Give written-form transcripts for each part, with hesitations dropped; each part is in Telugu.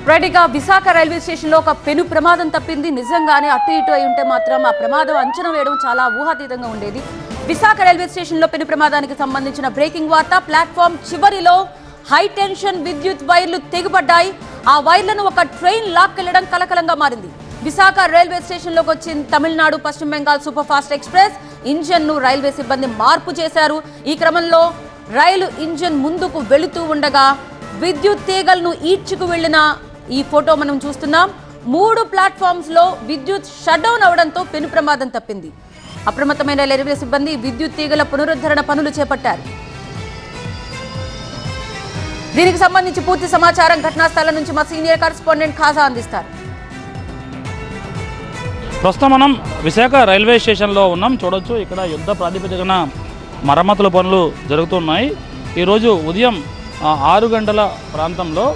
రెడీగా విశాఖ రైల్వే స్టేషన్లో ఒక పెను ప్రమాదం తప్పింది. నిజంగానే అటు ఇటు అయి ఉంటే మాత్రం ఆ ప్రమాదం అంచనా వేయడం చాలా ఊహాతీతంగా ఉండేది. విశాఖ రైల్వే స్టేషన్లో పెను ప్రమాదానికి సంబంధించిన బ్రేకింగ్ వార్త. ప్లాట్ఫామ్ చివరిలో హై టెన్షన్ విద్యుత్ వైర్లు తెగిపడ్డాయి. ఆ వైర్లను ఒక ట్రైన్ లాక్కెళ్లడం కలకలంగా మారింది. విశాఖ రైల్వే స్టేషన్లోకి వచ్చిన తమిళనాడు పశ్చిమ Bengal super fast express engine ను రైల్వే సిబ్బంది మార్పు చేశారు. ఈ క్రమంలో రైలు ఇంజన్ ముందుకు వెళుతూ ఉండగా విద్యుత్ తీగలను ఈడ్చుకు వెళ్లిన ఈ ఫోటో మనం చూస్తున్నాం. 3 ప్లాట్ఫామ్స్ లో విద్యుత్ షట్ డౌన్ అవడంతో పెను ప్రమాదం తప్పింది. అప్రమత్తమైన రైల్వే సిబ్బంది విద్యుత్ తీగల పునరుద్ధరణ పనులు చేపట్టారు. దీనికి సంబంధించి పూర్తి సమాచారం ఘటనా స్థలం నుంచి మా సీనియర్ కరెస్పాండెంట్ ఖాజా అందిస్తారు. ప్రస్తుతం మనం విశాఖ రైల్వే స్టేషన్లో ఉన్నాం. చూడొచ్చు ఇక్కడ యుద్ధ ప్రాతిపదికన మరమ్మతుల పనులు జరుగుతున్నాయి. ఈరోజు ఉదయం 6 గంటల ప్రాంతంలో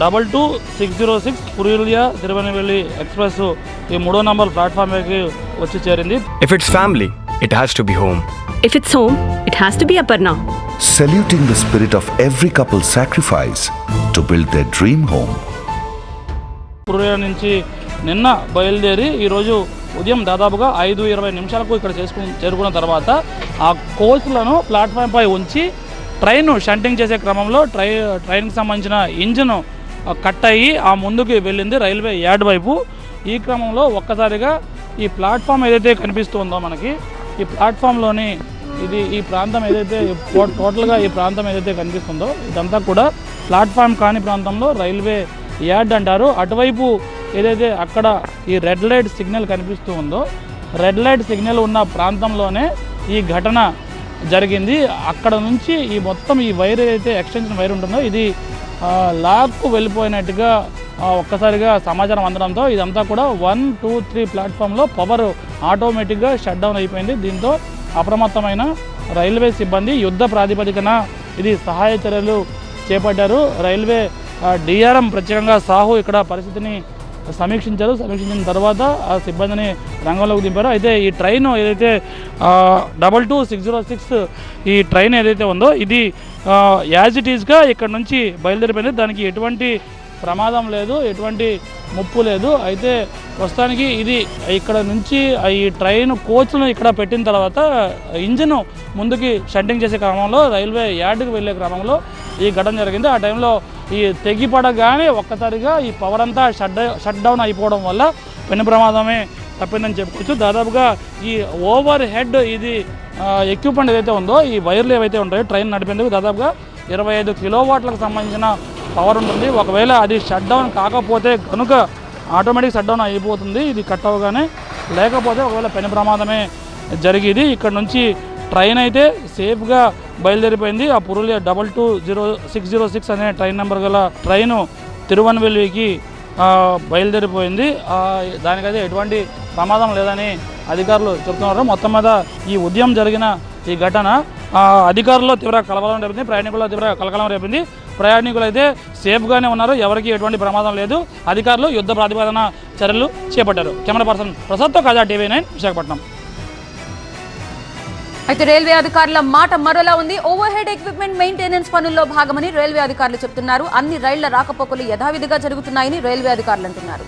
22606 పురులియా తిరువనవెల్లి ఎక్స్ప్రెస్ ఈ 3వ నంబర్ ప్లాట్ఫామ్కి వచ్చి చేరింది. If it's family, it has to be home. If it's home, it has to be Aparna. Saluting the spirit of every couple's sacrifice to build their dream home. Purulia నుంచి నిన్న బయలుదేరి ఈరోజు ఉదయం దాదాపుగా 5:20 నిమిషాలకు ఇక్కడ చేరుకున్న తర్వాత ఆ కోచ్లను ప్లాట్ఫామ్పై ఉంచి ట్రైన్ షంటింగ్ చేసే క్రమంలో ట్రైన్కి సంబంధించిన ఇంజిన్ కట్ అయ్యి ఆ ముందుకు వెళ్ళింది రైల్వే యార్డ్ వైపు. ఈ క్రమంలో ఒక్కసారిగా ఈ ప్లాట్ఫామ్ ఏదైతే కనిపిస్తుందో మనకి ఈ ప్లాట్ఫామ్లోని ఈ ప్రాంతం ఏదైతే టోటల్గా ఈ ప్రాంతం ఏదైతే కనిపిస్తుందో ఇదంతా కూడా ప్లాట్ఫామ్ కాని ప్రాంతంలో రైల్వే యార్డ్ అంటారు. అటువైపు ఏదైతే అక్కడ ఈ రెడ్ లైట్ సిగ్నల్ కనిపిస్తూ ఉందో రెడ్ లైట్ సిగ్నల్ ఉన్న ప్రాంతంలోనే ఈ ఘటన జరిగింది. అక్కడ నుంచి ఈ మొత్తం ఈ వైర్ ఏదైతే ఎక్స్టెన్షన్ వైర్ ఉంటుందో ఇది లాక్కు వెళ్ళిపోయినట్టుగా ఒక్కసారిగా సమాచారం అందడంతో ఇదంతా కూడా 1, 2, 3 ప్లాట్ఫామ్లో పవర్ ఆటోమేటిక్గా షట్ డౌన్ అయిపోయింది. దీంతో అప్రమత్తమైన రైల్వే సిబ్బంది యుద్ధ ప్రాతిపదికన ఇది సహాయ చర్యలు చేపట్టారు. రైల్వే డిఆర్ఎం ప్రత్యేకంగా సాహు ఇక్కడ పరిస్థితిని సమీక్షించారు. సమీక్షించిన తర్వాత ఆ సిబ్బందిని రంగంలోకి దింపారు. అయితే ఈ ట్రైన్ ఏదైతే 22606 ఈ ట్రైన్ ఏదైతే ఉందో ఇది యాజ్ ఇట్ ఈజ్గా ఇక్కడ నుంచి బయలుదేరిపోయింది. దానికి ఎటువంటి ప్రమాదం లేదు, ఎటువంటి ముప్పు లేదు. అయితే ప్రస్తుతానికి ఇది ఇక్కడ నుంచి ఈ ట్రైన్ కోచ్ను ఇక్కడ పెట్టిన తర్వాత ఇంజిన్ ముందుకి షంటింగ్ చేసే క్రమంలో రైల్వే యార్డుకి వెళ్ళే క్రమంలో ఈ ఘటన జరిగింది. ఆ టైంలో ఈ తెగిపడగానే ఒక్కసారిగా ఈ పవర్ అంతా షట్ డౌన్ అయిపోవడం వల్ల పెను ప్రమాదమే తప్పిందని చెప్పుకోవచ్చు. దాదాపుగా ఈ ఓవర్ హెడ్ ఇది ఎక్విప్మెంట్ ఏదైతే ఉందో ఈ వైర్లు ఏవైతే ఉంటాయో ట్రైన్ నడిపేందుకు దాదాపుగా 25 కిలోవాట్లకు సంబంధించిన పవర్ ఉంటుంది. ఒకవేళ అది షట్ డౌన్ కాకపోతే కనుక ఆటోమేటిక్ షట్ డౌన్ అయిపోతుంది ఇది కట్ అవ్వగానే. లేకపోతే ఒకవేళ పెను ప్రమాదమే జరిగేది. ఇక్కడ నుంచి ట్రైన్ అయితే సేఫ్గా బయలుదేరిపోయింది. ఆ పురులియా 22606 అనే ట్రైన్ నెంబర్ గల ట్రైను తిరువనవెల్లికి బయలుదేరిపోయింది. దానికైతే ఎటువంటి ప్రమాదం లేదని అధికారులు చెప్తున్నారు. మొత్తం మీద ఈ ఉదయం జరిగిన ఈ ఘటన అధికారుల్లో తీవ్ర కలకలం రేపింది, ప్రయాణికుల్లో తీవ్ర కలకలం రేపింది. ప్రయాణికులు అయితే సేఫ్గానే ఉన్నారు, ఎవరికి ఎటువంటి ప్రమాదం లేదు. అధికారులు యుద్ధ ప్రాతిపదికన చర్యలు చేపట్టారు. కెమెరా పర్సన్ ప్రసాద్తో ఖాజా TV9 విశాఖపట్నం. అయితే రైల్వే అధికారుల మాట మరోలా ఉంది. ఓవర్ హెడ్ ఎక్విప్మెంట్ మెయింటెనెన్స్ పనుల్లో భాగమని రైల్వే అధికారులు చెప్తున్నారు. అన్ని రైళ్ల రాకపోకలు యథావిధిగా జరుగుతున్నాయని రైల్వే అధికారులు అంటున్నారు.